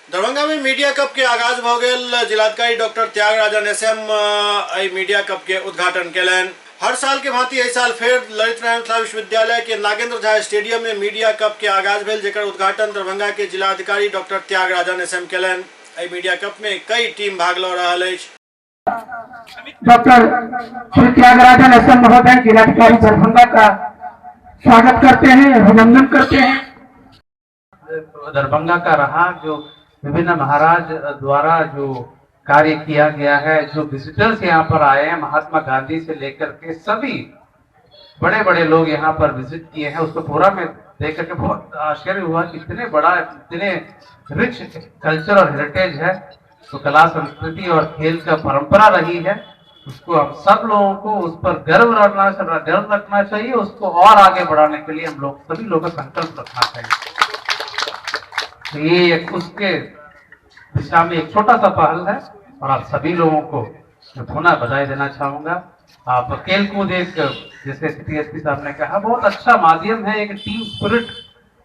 दरभंगा में media cup के आगाज भ गेल। जिलाधिकारी doctor Tyagarajan S M media cup के उद्घाटन केलन। हर साल के भांति एहि साल फेर ललित नारायण मिथिला विश्वविद्यालय के नागेंद्र झा स्टेडियम में मीडिया कप के आगाज भेल, जेकर उद्घाटन दरभंगा के जिलाधिकारी डॉक्टर त्यागराजन एसएम केलन। एहि मीडिया कप में कई टीम भाग ल रहल अछि। डॉक्टर श्री त्यागराजन एसएम महोदय जिलाधिकारी दरभंगा का स्वागत करते हैं, अभिनंदन करते हैं। दरभंगा का रहा जो विभिन्न महाराज द्वारा जो कार्य किया गया है, जो विजिटर्स यहाँ पर आए हैं, महात्मा गांधी से लेकर के सभी बड़े बड़े लोग यहाँ पर विजिट किए हैं, उसको पूरा में देख करके बहुत आश्चर्य हुआ कि इतने बड़ा, इतने रिच कल्चर और हेरिटेज है। तो कला संस्कृति और खेल का परंपरा रही है, उसको हम सब लोगों को उस पर गर्व रखना चाहिए, उसको और आगे बढ़ाने के लिए हम लोग सभी लोगों का संकल्प रखना चाहिए। तो ये उसके दिशा में एक छोटा सा पहल है और आप सभी लोगों को पुनः बधाई देना चाहूंगा। आप खेल कूद एक, जैसे सीएसपी साहब ने कहा, बहुत अच्छा माध्यम है एक टीम स्पिरिट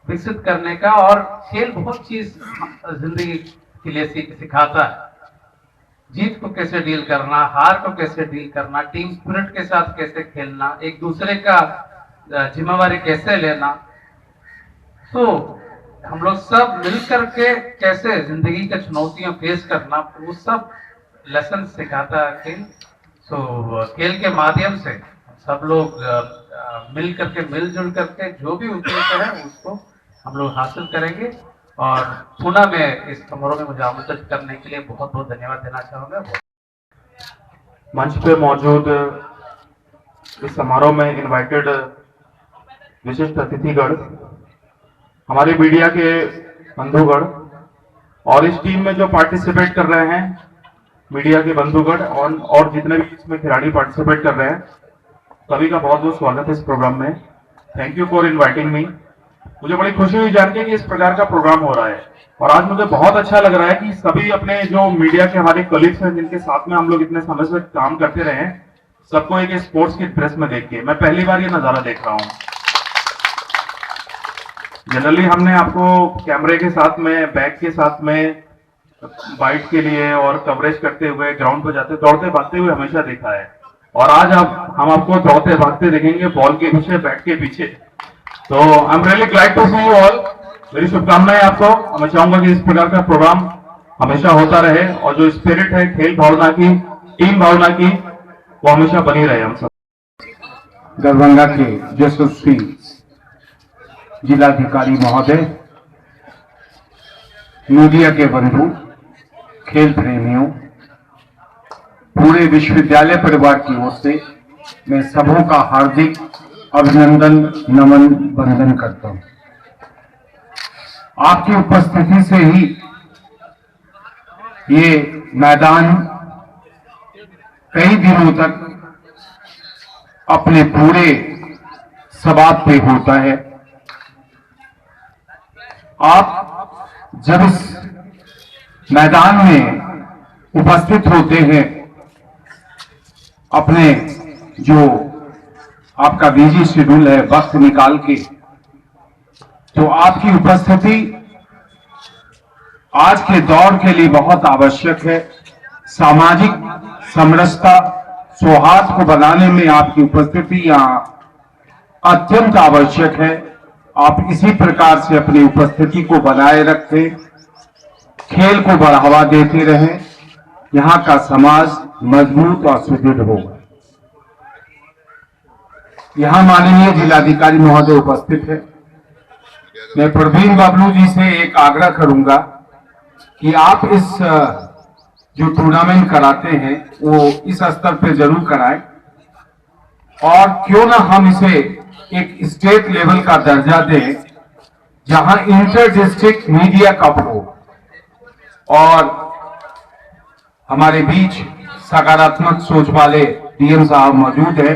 विकसित करने का, और खेल बहुत चीज जिंदगी के लिए सिखाता है। जीत को कैसे डील करना, हार को कैसे डील करना, टीम स्पिरिट के साथ कैसे खेलना, एक दूसरे का जिम्मेवारी कैसे लेना, तो हम लोग सब मिलकर के कैसे जिंदगी की चुनौतियां फेस करना, वो सब लेसन सिखाता है खेल। तो खेल के माध्यम से सब लोग मिल करके, मिलजुल करके जो भी उद्देश्य है उसको हम लोग हासिल करेंगे। और पुनः मैं इस समारोह में मुझे आमंत्रित करने के लिए बहुत बहुत धन्यवाद देना चाहूंगा। मंच पे मौजूद इस समारोह में इनवाइटेड विशिष्ट अतिथिगण, हमारे मीडिया के बंधुगण और इस टीम में जो पार्टिसिपेट कर रहे हैं मीडिया के बंधुगण और जितने भी इसमें खिलाड़ी पार्टिसिपेट कर रहे हैं, सभी का बहुत बहुत स्वागत है इस प्रोग्राम में। Thank you for inviting me. मुझे बड़ी खुशी हुई जान के कि इस प्रकार का प्रोग्राम हो रहा है, और आज मुझे बहुत अच्छा लग रहा है कि सभी अपने जो मीडिया के हमारे कलीग्स हैं, जिनके साथ में हम लोग इतने समय से काम करते रहे हैं, सबको एक स्पोर्ट्स की ड्रेस में देख के मैं पहली बार ये नजारा देख रहा हूँ। जनरली हमने आपको कैमरे के साथ में, बैग के साथ में बाइट के लिए और कवरेज करते हुए ग्राउंड पर जाते, दौड़ते भागते हुए हमेशा देखा है, और आज हम आपको दौड़ते भागते देखेंगे बॉल के पीछे, बैट के पीछे। तो I am really glad to see you all. मेरी शुभकामनाएं आपको। मैं चाहूंगा कि इस प्रकार का प्रोग्राम हमेशा होता रहे, और जो स्पिरिट है खेल भावना की, टीम भावना की, वो हमेशा बनी रहे हम सब। दरभंगा के यशस्वी जिलाधिकारी महोदय, मीडिया के बंधु, खेल प्रेमियों, पूरे विश्वविद्यालय परिवार की ओर से मैं सबों का हार्दिक अभिनंदन, नमन, वंदन करता हूं। आपकी उपस्थिति से ही ये मैदान कई दिनों तक अपने पूरे सबाब पे होता है। आप जब इस मैदान में उपस्थित होते हैं, अपने जो आपका बिजी शेड्यूल है, वक्त निकाल के, तो आपकी उपस्थिति आज के दौर के लिए बहुत आवश्यक है। सामाजिक समरसता, सौहार्द को बनाने में आपकी उपस्थिति यहां अत्यंत आवश्यक है। आप इसी प्रकार से अपनी उपस्थिति को बनाए रखें, खेल को बढ़ावा देते रहें, यहां का समाज मजबूत और सुदृढ़ होगा। यहां माननीय जिलाधिकारी महोदय उपस्थित है। मैं प्रवीण बाबलू जी से एक आग्रह करूंगा कि आप इस जो टूर्नामेंट कराते हैं वो इस स्तर पे जरूर कराएं, और क्यों ना हम इसे एक स्टेट लेवल का दर्जा दें, जहां इंटर डिस्ट्रिक्ट मीडिया कप हो। और हमारे बीच सकारात्मक सोच वाले डीएम साहब मौजूद है।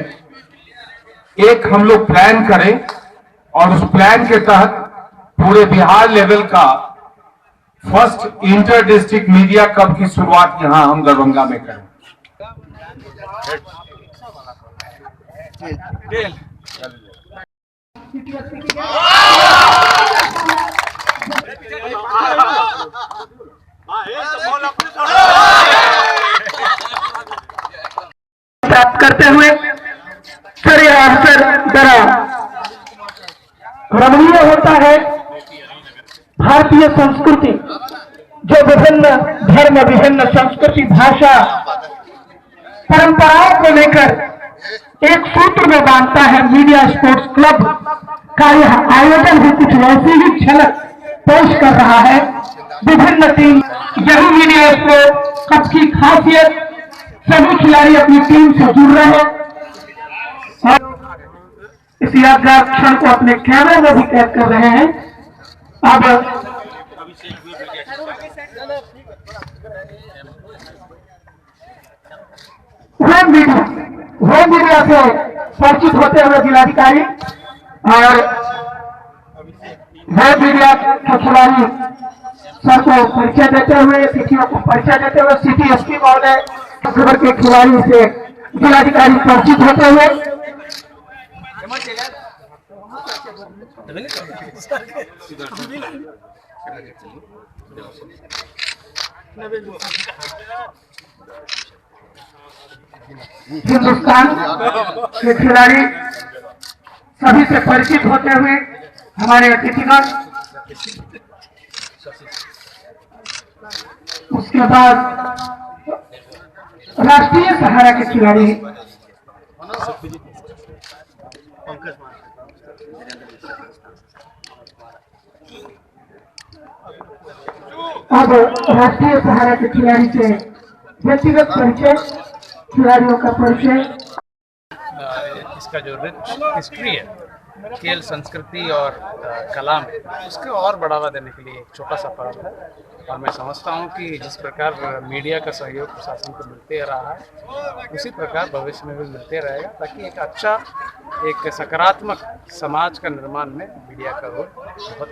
एक हम लोग प्लान करें, और उस प्लान के तहत पूरे बिहार लेवल का first inter district media cup की शुरुआत यहां हम दरभंगा में करें। प्राप्त करते हुए सर यह अवसर बड़ा रमणीय होता है। भारतीय संस्कृति जो विभिन्न धर्म, विभिन्न संस्कृति, भाषा, परंपराओं को लेकर एक सूत्र में बांधता है। मीडिया स्पोर्ट्स क्लब का यह आयोजन भी कुछ वैसी ही झलक पेश कर रहा है। विभिन्न टीम, यही मीडिया स्पोर्ट्स कप की खासियत, सभी खिलाड़ी अपनी टीम से जुड़ रहे हैं और इस यादगार क्षण को अपने कैमरे में भी कैद कर रहे हैं। अब होम मीडिया से परिचित होते हुए जिलाधिकारी और होम मीडिया के खिलाड़ी सर को परिचय देते हुए, तिथियों को परिचय देते हुए सिटी एसपी महोदय खबर के खिलाड़ी से जिलाधिकारी परिचित होते हुए हिंदुस्तान के खिलाड़ी सभी से परिचित होते हुए हमारे अतिथिगण, उसके बाद राष्ट्रीय सहारा के खिलाड़ी अब राष्ट्रीय सहारा के खिलाड़ी से व्यक्तिगत परिचय, खिलाड़ियों का परिचय। इसका जो रिच हिस्ट्री है खेल संस्कृति और कला में, उसको और बढ़ावा देने के लिए एक छोटा सा पर्व है और मैं समझता हूँ कि जिस प्रकार मीडिया का सहयोग प्रशासन को मिलते रहा है उसी प्रकार भविष्य में भी मिलते रहेगा, ताकि एक अच्छा, एक सकारात्मक समाज का निर्माण में मीडिया का रोल बहुत